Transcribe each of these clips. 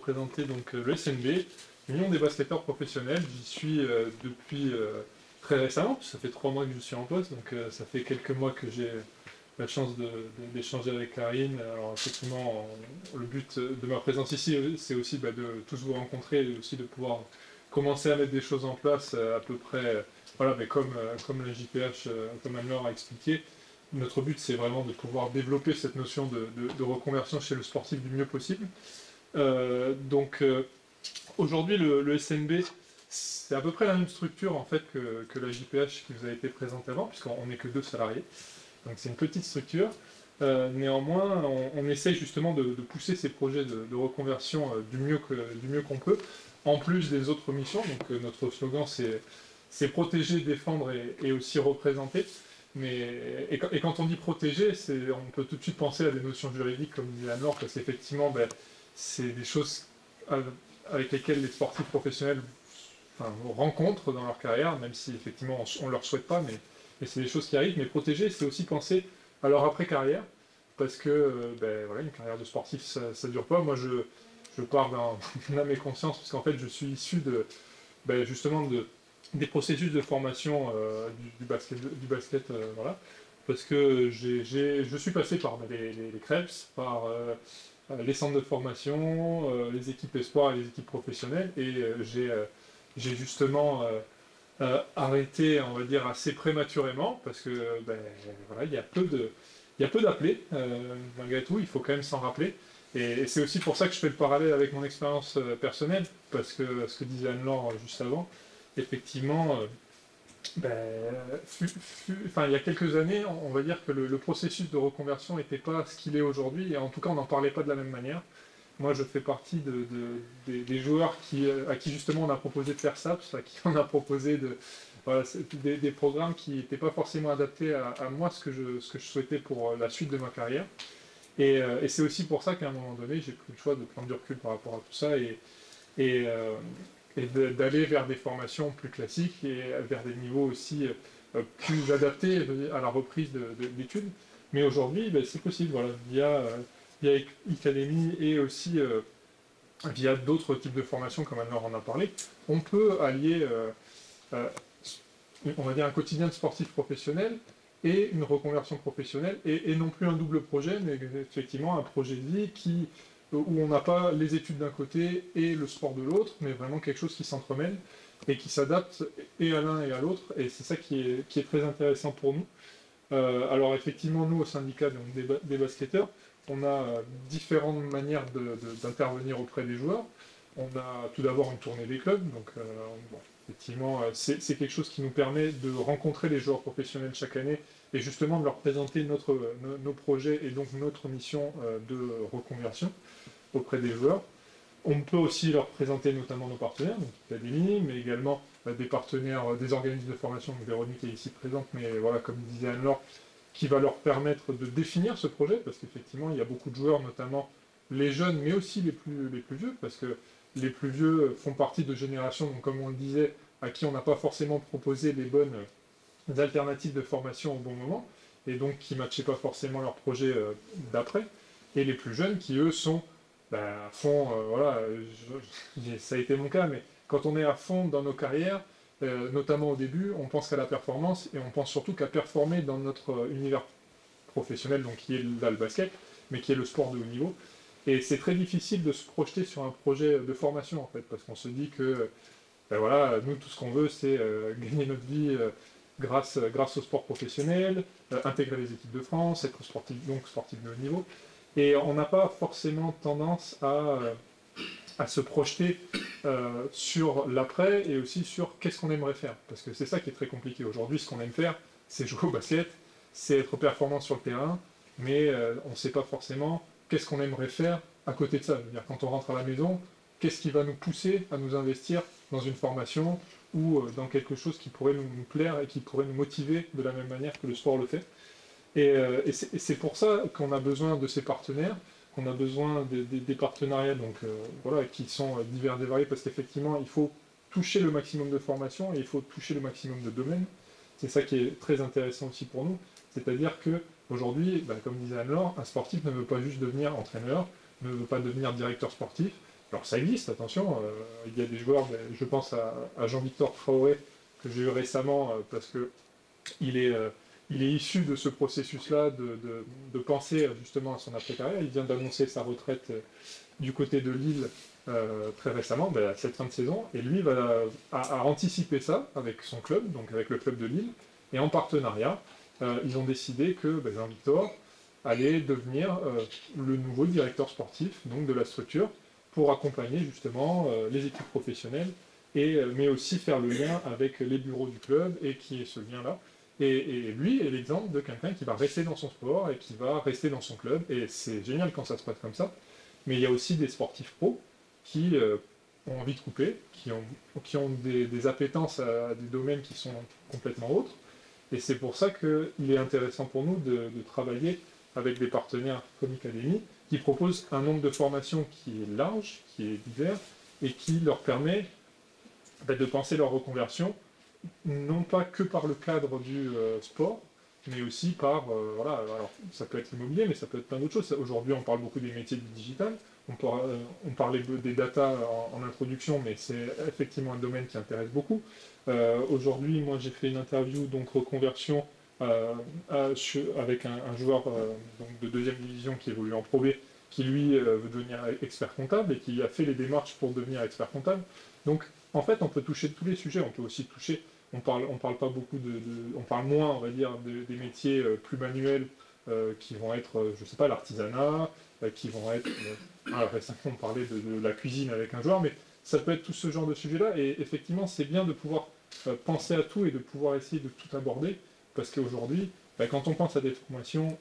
représenter donc le SNB, l'Union des basketteurs professionnels. J'y suis depuis très récemment, ça fait 3 mois que je suis en poste, donc ça fait quelques mois que j'ai la chance d'échanger avec Karine. Alors effectivement, le but de ma présence ici, c'est aussi de tous vous rencontrer et aussi de pouvoir commencer à mettre des choses en place à peu près, voilà, mais comme la JPH, comme Anne-Laure a expliqué. Notre but, c'est vraiment de pouvoir développer cette notion de reconversion chez le sportif du mieux possible. Aujourd'hui, le SNB, c'est à peu près la même structure en fait que la JPH qui vous a été présentée avant, puisqu'on n'est que 2 salariés. Donc c'est une petite structure. Néanmoins, on essaye justement de pousser ces projets de reconversion du mieux qu'on peut, en plus des autres missions. Donc notre slogan, c'est protéger, défendre et aussi représenter. Et quand on dit protéger, on peut tout de suite penser à des notions juridiques, comme disait Anne-Laure, parce qu'effectivement, c'est des choses avec lesquelles les sportifs professionnels rencontrent dans leur carrière, même si effectivement on ne leur souhaite pas, mais c'est des choses qui arrivent. Mais protéger, c'est aussi penser à leur après-carrière, parce que voilà, une carrière de sportif, ça ne dure pas. Moi, je pars d'un âme et conscience, parce qu'en fait, je suis issu justement des processus de formation du basket, voilà, parce que je suis passé par les CREPS, par les centres de formation, les équipes espoirs et les équipes professionnelles, et j'ai justement arrêté, on va dire, assez prématurément, parce que voilà, il y a peu d'appelés, malgré tout, il faut quand même s'en rappeler. Et c'est aussi pour ça que je fais le parallèle avec mon expérience personnelle, parce que ce que disait Anne-Laure juste avant, effectivement, il y a quelques années, on va dire que le processus de reconversion n'était pas ce qu'il est aujourd'hui, et en tout cas, on n'en parlait pas de la même manière. Moi, je fais partie des joueurs à qui justement on a proposé de faire ça, à qui on a proposé voilà, des programmes qui n'étaient pas forcément adaptés à moi, ce que je souhaitais pour la suite de ma carrière. Et c'est aussi pour ça qu'à un moment donné, j'ai pris le choix de prendre du recul par rapport à tout ça et, d'aller vers des formations plus classiques et vers des niveaux aussi plus adaptés à la reprise d'études. Mais aujourd'hui, c'est possible, voilà, via Academy et aussi via d'autres types de formations, comme Anne-Laure en a parlé, on peut allier, euh, on va dire, un quotidien de sportif professionnel et une reconversion professionnelle, et non plus un double projet, mais effectivement un projet de vie où on n'a pas les études d'un côté et le sport de l'autre, mais vraiment quelque chose qui s'entremêle et qui s'adapte et à l'un et à l'autre, et c'est ça qui est très intéressant pour nous. Alors effectivement, nous, au syndicat donc, des basketteurs, on a différentes manières d'intervenir auprès des joueurs. On a tout d'abord une tournée des clubs, donc bon, effectivement, c'est quelque chose qui nous permet de rencontrer les joueurs professionnels chaque année et justement de leur présenter nos projets et donc notre mission de reconversion auprès des joueurs. On peut aussi leur présenter notamment nos partenaires, donc l'Académie, mais également des partenaires, des organismes de formation, donc Véronique est ici présente, mais voilà, comme disait Anne-Laure, qui va leur permettre de définir ce projet, parce qu'effectivement, il y a beaucoup de joueurs, notamment les jeunes, mais aussi les plus vieux, parce que les plus vieux font partie de générations, donc comme on le disait, à qui on n'a pas forcément proposé les bonnes alternatives de formation au bon moment, et donc qui ne matchaient pas forcément leur projet d'après, et les plus jeunes qui, eux, sont à fond, voilà, ça a été mon cas, mais quand on est à fond dans nos carrières, notamment au début, on pense qu'à la performance, et on pense surtout qu'à performer dans notre univers professionnel, donc qui est là le basket, mais qui est le sport de haut niveau. Et c'est très difficile de se projeter sur un projet de formation, en fait, parce qu'on se dit que, voilà, nous, tout ce qu'on veut, c'est gagner notre vie grâce au sport professionnel, intégrer les équipes de France, être sportif de haut niveau. Et on n'a pas forcément tendance à se projeter sur l'après et aussi sur qu'est-ce qu'on aimerait faire. Parce que c'est ça qui est très compliqué. Aujourd'hui, ce qu'on aime faire, c'est jouer au basket, c'est être performant sur le terrain, mais on ne sait pas forcément qu'est-ce qu'on aimerait faire à côté de ça. C'est-à-dire, quand on rentre à la maison, qu'est-ce qui va nous pousser à nous investir dans une formation ou dans quelque chose qui pourrait nous plaire et qui pourrait nous motiver de la même manière que le sport le fait. Et c'est pour ça qu'on a besoin de ces partenaires, qu'on a besoin des partenariats donc, voilà, qui sont divers et variés, parce qu'effectivement, il faut toucher le maximum de formations et il faut toucher le maximum de domaines. C'est ça qui est très intéressant aussi pour nous. C'est-à-dire qu'aujourd'hui, comme disait Anne-Laure, un sportif ne veut pas juste devenir entraîneur, ne veut pas devenir directeur sportif, Alors ça existe, attention, il y a des joueurs, je pense à Jean-Victor Traoré, que j'ai eu récemment, parce que il est, euh, il est issu de ce processus-là de penser justement à son après-carrière. Il vient d'annoncer sa retraite du côté de Lille très récemment, à cette fin de saison, et lui a anticipé ça avec son club, donc avec le club de Lille, et en partenariat, ils ont décidé que Jean-Victor allait devenir le nouveau directeur sportif donc, de la structure pour accompagner justement les équipes professionnelles, mais aussi faire le lien avec les bureaux du club et qui est ce lien-là. Et lui est l'exemple de quelqu'un qui va rester dans son sport et qui va rester dans son club. Et c'est génial quand ça se passe comme ça. Mais il y a aussi des sportifs pros qui ont envie de couper, qui ont des appétences à des domaines qui sont complètement autres. Et c'est pour ça qu'il est intéressant pour nous de travailler avec des partenaires comme Academy qui proposent un nombre de formations qui est large, qui est divers, et qui leur permet de penser leur reconversion, non pas que par le cadre du sport, mais aussi par, voilà, alors ça peut être l'immobilier, mais ça peut être plein d'autres choses. Aujourd'hui, on parle beaucoup des métiers du digital, on parlait des data en introduction, mais c'est effectivement un domaine qui intéresse beaucoup. Aujourd'hui, moi, j'ai fait une interview, donc reconversion, avec un joueur donc de deuxième division qui évolue en Pro B, qui lui veut devenir expert comptable et qui a fait les démarches pour devenir expert comptable. Donc, en fait, on peut toucher tous les sujets. On peut aussi toucher. On parle pas beaucoup on parle moins, on va dire, des métiers plus manuels qui vont être, je sais pas, l'artisanat, qui vont être. Récemment, on parlait de la cuisine avec un joueur, mais ça peut être tout ce genre de sujet-là. Et effectivement, c'est bien de pouvoir penser à tout et de pouvoir essayer de tout aborder, parce qu'aujourd'hui, quand on pense à des formations,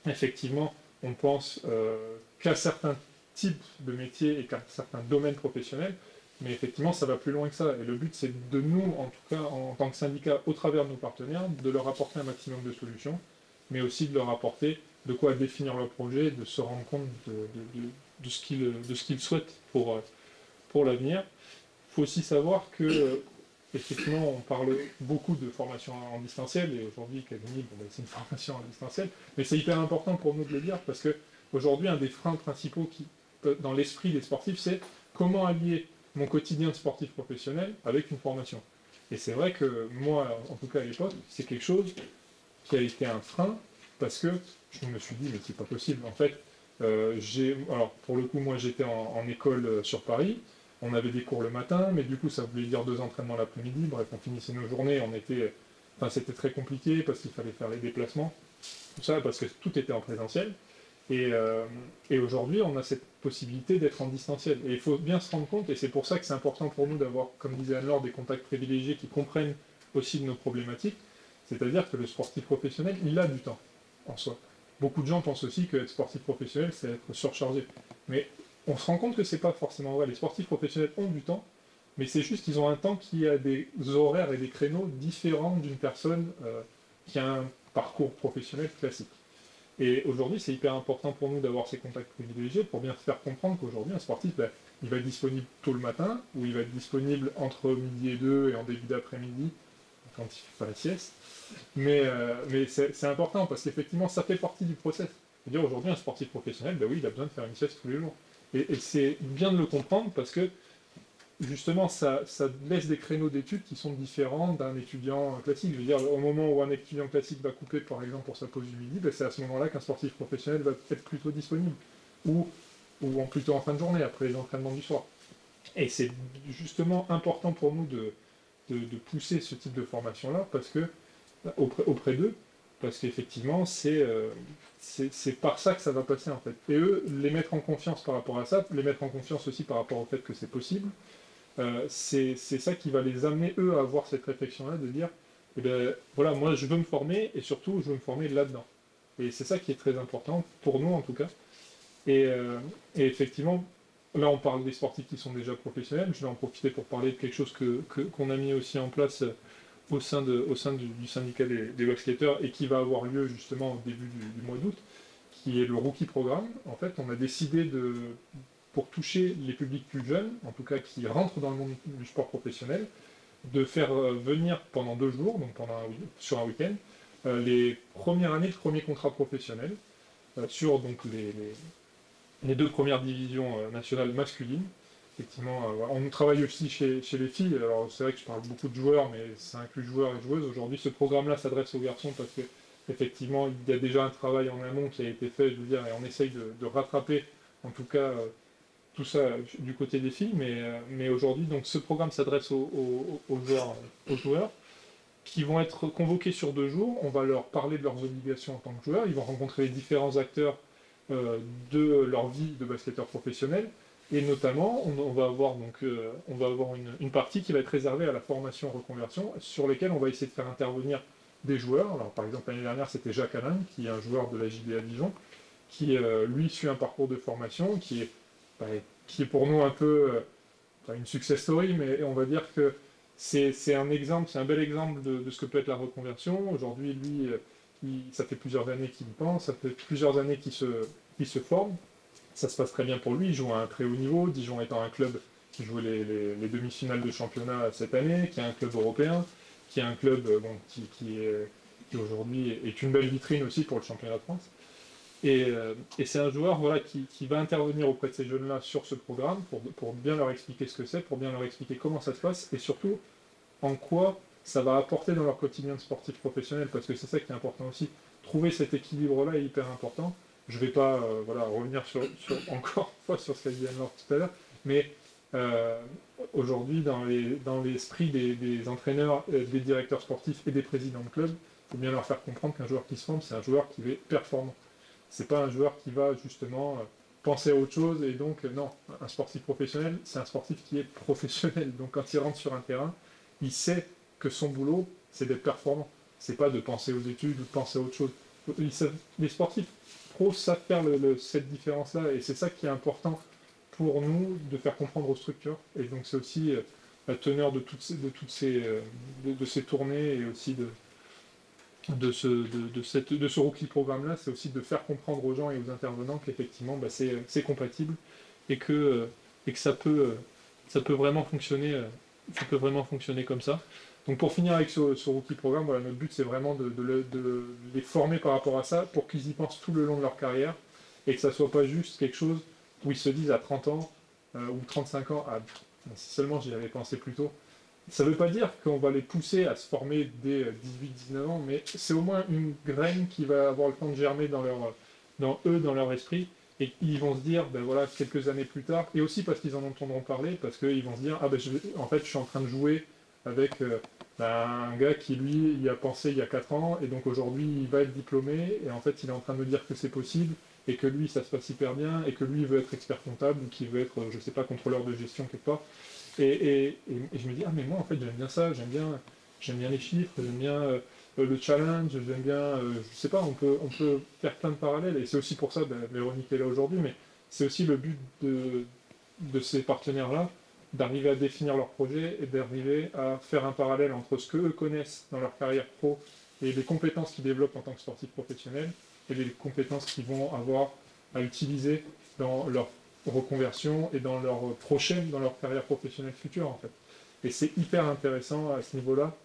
effectivement, on pense qu'à certains types de métiers et qu'à certains domaines professionnels, mais effectivement, ça va plus loin que ça. Et le but, c'est de nous, en tout cas, en tant que syndicat, au travers de nos partenaires, de leur apporter un maximum de solutions, mais aussi de leur apporter de quoi définir leur projet, de se rendre compte de ce qu'ils souhaitent pour l'avenir. Il faut aussi savoir que, effectivement, on parle beaucoup de formation en distanciel, et aujourd'hui, Academy, c'est une formation en distanciel, mais c'est hyper important pour nous de le dire, parce que aujourd'hui, un des freins principaux dans l'esprit des sportifs, c'est comment allier mon quotidien de sportif professionnel avec une formation. Et c'est vrai que moi, en tout cas à l'époque, c'est quelque chose qui a été un frein, parce que je me suis dit, mais c'est pas possible. En fait, alors pour le coup, moi j'étais en école sur Paris, on avait des cours le matin, mais du coup ça voulait dire 2 entraînements l'après-midi, bref, on finissait nos journées, c'était très compliqué parce qu'il fallait faire les déplacements, tout ça, parce que tout était en présentiel. Et aujourd'hui, on a cette possibilité d'être en distanciel. Et il faut bien se rendre compte, et c'est pour ça que c'est important pour nous d'avoir, comme disait Anne-Laure, des contacts privilégiés qui comprennent aussi de nos problématiques. C'est-à-dire que le sportif professionnel, il a du temps en soi. Beaucoup de gens pensent aussi que être sportif professionnel, c'est être surchargé. Mais on se rend compte que c'est pas forcément vrai. Les sportifs professionnels ont du temps, mais c'est juste qu'ils ont un temps qui a des horaires et des créneaux différents d'une personne qui a un parcours professionnel classique. Et aujourd'hui, c'est hyper important pour nous d'avoir ces contacts privilégiés pour bien se faire comprendre qu'aujourd'hui, un sportif, il va être disponible tôt le matin, ou il va être disponible entre midi et 2 et en début d'après-midi, quand il ne fait pas la sieste. Mais c'est important parce qu'effectivement, ça fait partie du process. C'est-à-dire aujourd'hui, un sportif professionnel, oui, il a besoin de faire une sieste tous les jours. Et c'est bien de le comprendre parce que justement, ça laisse des créneaux d'études qui sont différents d'un étudiant classique. Je veux dire, au moment où un étudiant classique va couper, par exemple, pour sa pause du midi, c'est à ce moment-là qu'un sportif professionnel va être plutôt disponible. Ou plutôt en fin de journée, après les entraînements du soir. Et c'est justement important pour nous de pousser ce type de formation-là parce que, auprès d'eux, parce qu'effectivement, c'est par ça que ça va passer, en fait. Et eux, les mettre en confiance par rapport à ça, les mettre en confiance aussi par rapport au fait que c'est possible, c'est ça qui va les amener, eux, à avoir cette réflexion-là, de dire, eh ben, voilà, moi, je veux me former, et surtout, je veux me former là-dedans. Et c'est ça qui est très important, pour nous, en tout cas. Et effectivement, là, on parle des sportifs qui sont déjà professionnels. Je vais en profiter pour parler de quelque chose qu'on a mis aussi en place au sein du syndicat des basketeurs et qui va avoir lieu justement au début du mois d'août, qui est le Rookie Programme. En fait, on a décidé pour toucher les publics plus jeunes, en tout cas qui rentrent dans le monde du sport professionnel, de faire venir pendant 2 jours, donc sur un week-end, les premières années de premier contrat professionnel sur donc les 2 premières divisions nationales masculines. effectivement, voilà. On travaille aussi chez les filles. Alors c'est vrai que je parle beaucoup de joueurs, mais ça inclut joueurs et joueuses. Aujourd'hui, ce programme-là s'adresse aux garçons parce que effectivement, il y a déjà un travail en amont qui a été fait, je veux dire, et on essaye de rattraper, en tout cas, tout ça du côté des filles. Mais aujourd'hui, donc ce programme s'adresse aux joueurs qui vont être convoqués sur 2 jours. On va leur parler de leurs obligations en tant que joueurs. Ils vont rencontrer les différents acteurs de leur vie de basketteur professionnel. Et notamment, on va avoir, une partie qui va être réservée à la formation reconversion, sur lesquelles on va essayer de faire intervenir des joueurs. Alors, par exemple, l'année dernière, c'était Jacques Alain, qui est un joueur de la JDA Dijon, qui, lui, suit un parcours de formation bah, qui est pour nous un peu une success story, mais on va dire que c'est un exemple, c'est un bel exemple de ce que peut être la reconversion. Aujourd'hui, lui, ça fait plusieurs années qu'il y pense, ça fait plusieurs années qu'il se forme. Ça se passe très bien pour lui, il joue à un très haut niveau, Dijon étant un club qui joue les demi-finales de championnat cette année, qui est un club européen, qui est un club qui aujourd'hui est une belle vitrine aussi pour le championnat de France. Et c'est un joueur voilà, qui va intervenir auprès de ces jeunes-là sur ce programme pour bien leur expliquer ce que c'est, pour bien leur expliquer comment ça se passe et surtout en quoi ça va apporter dans leur quotidien de sportif professionnel, parce que c'est ça qui est important aussi. Trouver cet équilibre-là est hyper important. Je ne vais pas revenir encore une fois sur ce qu'a dit Anne-Laure tout à l'heure, mais aujourd'hui, dans l'esprit des entraîneurs, des directeurs sportifs et des présidents de club, il faut bien leur faire comprendre qu'un joueur qui se forme, c'est un joueur qui est performant. C'est pas un joueur qui va justement penser à autre chose, et donc non, un sportif professionnel, c'est un sportif qui est professionnel. Donc quand il rentre sur un terrain, il sait que son boulot, c'est d'être performant. C'est pas de penser aux études ou de penser à autre chose. Les sportifs pros savent faire cette différence-là, et c'est ça qui est important pour nous de faire comprendre aux structures. Et donc c'est aussi la teneur de ces tournées, et aussi de ce rookie programme-là, c'est aussi de faire comprendre aux gens et aux intervenants qu'effectivement bah, c'est compatible, et que ça peut vraiment fonctionner, comme ça. Donc pour finir avec ce rookie programme, voilà, notre but c'est vraiment de les former par rapport à ça, pour qu'ils y pensent tout le long de leur carrière, et que ça soit pas juste quelque chose où ils se disent à 30 ans ou 35 ans, ah, si seulement j'y avais pensé plus tôt. Ça ne veut pas dire qu'on va les pousser à se former dès 18-19 ans, mais c'est au moins une graine qui va avoir le temps de germer dans leur esprit, et ils vont se dire, ben voilà, quelques années plus tard, et aussi parce qu'ils en entendront parler, parce qu'ils vont se dire, ah ben en fait, je suis en train de jouer avec un gars qui, lui, y a pensé il y a 4 ans, et donc aujourd'hui, il va être diplômé, et en fait, il est en train de me dire que c'est possible, et que lui, ça se passe hyper bien, et que lui veut être expert comptable, ou qu'il veut être, je sais pas, contrôleur de gestion quelque part. Et je me dis, ah mais moi en fait j'aime bien ça, j'aime bien les chiffres, j'aime bien le challenge, j'aime bien, je sais pas, on peut faire plein de parallèles, et c'est aussi pour ça, ben, Véronique est là aujourd'hui, mais c'est aussi le but de ces partenaires-là, d'arriver à définir leur projet et d'arriver à faire un parallèle entre ce qu'eux connaissent dans leur carrière pro et les compétences qu'ils développent en tant que sportifs professionnels, et les compétences qu'ils vont avoir à utiliser dans leur reconversion et dans leur carrière professionnelle future en fait. Et c'est hyper intéressant à ce niveau-là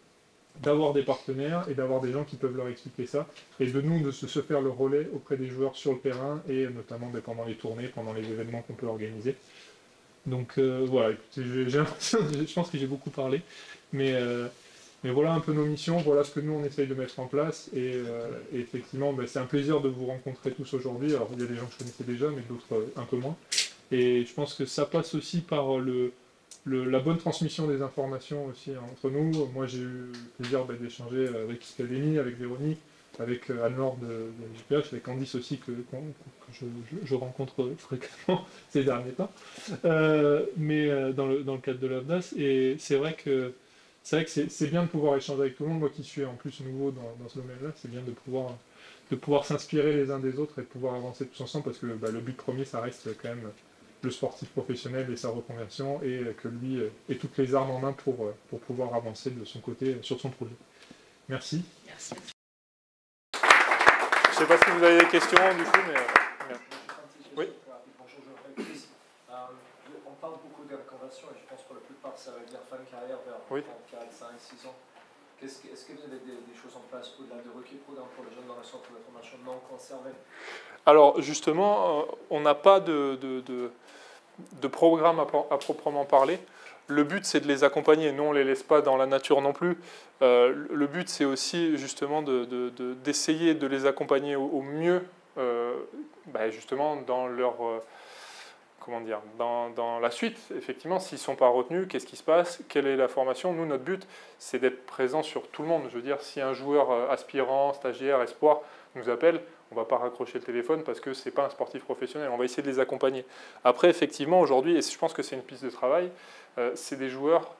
d'avoir des partenaires et d'avoir des gens qui peuvent leur expliquer ça, et de nous de se faire le relais auprès des joueurs sur le terrain, et notamment pendant les tournées, pendant les événements qu'on peut organiser. Donc voilà, écoutez, j'ai l'impression, je pense que j'ai beaucoup parlé, mais voilà un peu nos missions, voilà ce que nous on essaye de mettre en place, et effectivement ben, c'est un plaisir de vous rencontrer tous aujourd'hui. Alors il y a des gens que je connaissais déjà, mais d'autres un peu moins. Et je pense que ça passe aussi par la bonne transmission des informations aussi entre nous. Moi j'ai eu le plaisir d'échanger avec Scaleni, avec Véronique, avec Anne-Laure de JPH, avec Candice aussi que je rencontre fréquemment ces derniers temps, mais dans le cadre de l'AFDAS. Et c'est vrai que c'est bien de pouvoir échanger avec tout le monde. Moi qui suis en plus nouveau dans ce domaine-là, c'est bien de pouvoir s'inspirer les uns des autres et de pouvoir avancer tous ensemble, parce que bah, le but premier, ça reste quand même le sportif professionnel et sa reconversion, et que lui ait toutes les armes en main pour pouvoir avancer de son côté sur son projet. Merci. Merci. Je ne sais pas si vous avez des questions du coup, mais... Oui. Bonjour, je m'appelle Chris. On parle beaucoup de la reconversion, et je pense que pour la plupart ça veut dire fin de carrière vers 34, 5, 6 ans. Est-ce que vous avez des choses en place au-delà de rookie programme pour les jeunes dans le centre de formation non conservé? Alors justement, on n'a pas de programme à proprement parler. Le but, c'est de les accompagner. Nous, on ne les laisse pas dans la nature non plus. Le but, c'est aussi justement d'essayer de les accompagner au mieux, justement, dans leur... dans la suite, effectivement, s'ils ne sont pas retenus, qu'est-ce qui se passe, quelle est la formation. Nous, notre but, c'est d'être présent sur tout le monde. Je veux dire, si un joueur aspirant, stagiaire, espoir nous appelle, on ne va pas raccrocher le téléphone parce que ce n'est pas un sportif professionnel. On va essayer de les accompagner. Après, effectivement, aujourd'hui, et je pense que c'est une piste de travail, c'est des joueurs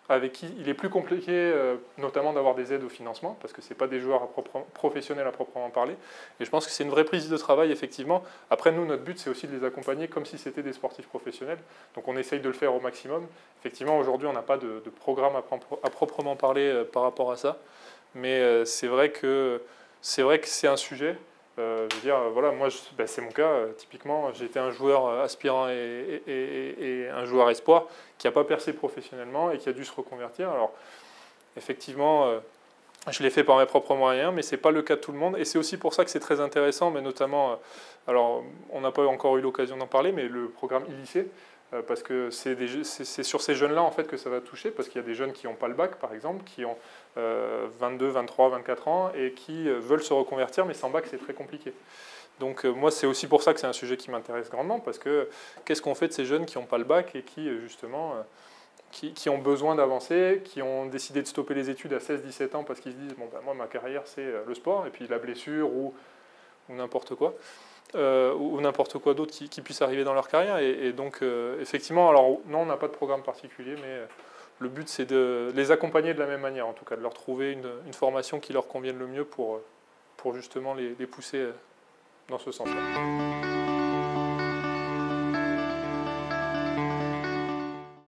avec qui il est plus compliqué, notamment d'avoir des aides au financement, parce que ce n'est pas des joueurs professionnels à proprement parler. Et je pense que c'est une vraie prise de travail, effectivement. Après, nous, notre but, c'est aussi de les accompagner comme si c'était des sportifs professionnels. Donc on essaye de le faire au maximum. Effectivement, aujourd'hui, on n'a pas de programme à proprement parler par rapport à ça. Mais c'est vrai que c'est un sujet. Je veux dire, voilà, moi, c'est mon cas. Typiquement, j'ai été un joueur aspirant et un joueur espoir qui n'a pas percé professionnellement et qui a dû se reconvertir. Alors, effectivement, je l'ai fait par mes propres moyens, mais ce n'est pas le cas de tout le monde. Et c'est aussi pour ça que c'est très intéressant, mais notamment, alors, on n'a pas encore eu l'occasion d'en parler, mais le programme e-lycée, parce que c'est sur ces jeunes-là en fait que ça va toucher, parce qu'il y a des jeunes qui n'ont pas le bac, par exemple, qui ont 22, 23, 24 ans et qui veulent se reconvertir, mais sans bac, c'est très compliqué. Donc moi, c'est aussi pour ça que c'est un sujet qui m'intéresse grandement, parce que qu'est-ce qu'on fait de ces jeunes qui n'ont pas le bac et qui, justement, qui ont besoin d'avancer, qui ont décidé de stopper les études à 16-17 ans parce qu'ils se disent, bon, moi, ma carrière, c'est le sport, et puis la blessure ou n'importe quoi. Ou n'importe quoi d'autre qui puisse arriver dans leur carrière. Et donc, effectivement, alors non, on n'a pas de programme particulier, mais le but, c'est de les accompagner de la même manière, en tout cas, de leur trouver une formation qui leur convienne le mieux pour justement les pousser dans ce sens-là.